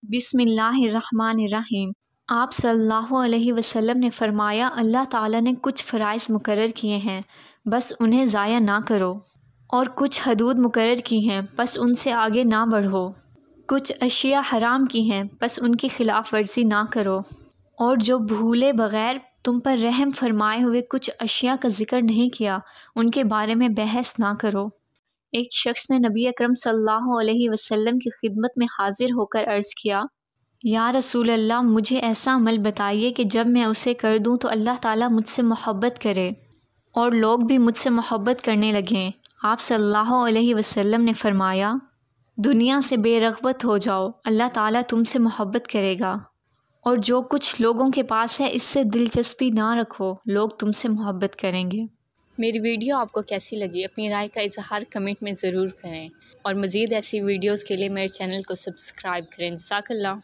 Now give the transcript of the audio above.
बिस्मिल्लाहिर्रहमानिर्रहीम। आप सल्लल्लाहु अलैहि वसल्लम ने फ़रमाया, अल्लाह ताला ने कुछ फ़राइज़ मुकर्रर किए हैं, बस उन्हें ज़ाया ना करो, और कुछ हदूद मुकर्रर की हैं, बस उनसे आगे ना बढ़ो। कुछ अशिया हराम की हैं, बस उनकी खिलाफ वर्जी ना करो, और जो भूले बग़ैर तुम पर रहम फरमाए हुए कुछ अशिया का ज़िक्र नहीं किया, उनके बारे में बहस ना करो। एक शख्स ने नबी अकरम सल्लल्लाहु अलैहि वसल्लम की खिदमत में हाजिर होकर अर्ज़ किया, या रसूल अल्लाह, मुझे ऐसा अमल बताइए कि जब मैं उसे कर दूं तो अल्लाह ताला मुझसे मोहब्बत करे और लोग भी मुझसे मोहब्बत करने लगें। आप सल्लल्लाहु अलैहि वसल्लम ने फ़रमाया, दुनिया से बेरग़बत हो जाओ, अल्लाह ताला तुमसे मोहब्बत करेगा, और जो कुछ लोगों के पास है इससे दिलचस्पी ना रखो, लोग तुमसे मोहब्बत करेंगे। मेरी वीडियो आपको कैसी लगी? अपनी राय का इज़हार कमेंट में ज़रूर करें, और मज़ीद ऐसी वीडियोज़ के लिए मेरे चैनल को सब्सक्राइब करें। जज़ाकल्लाह।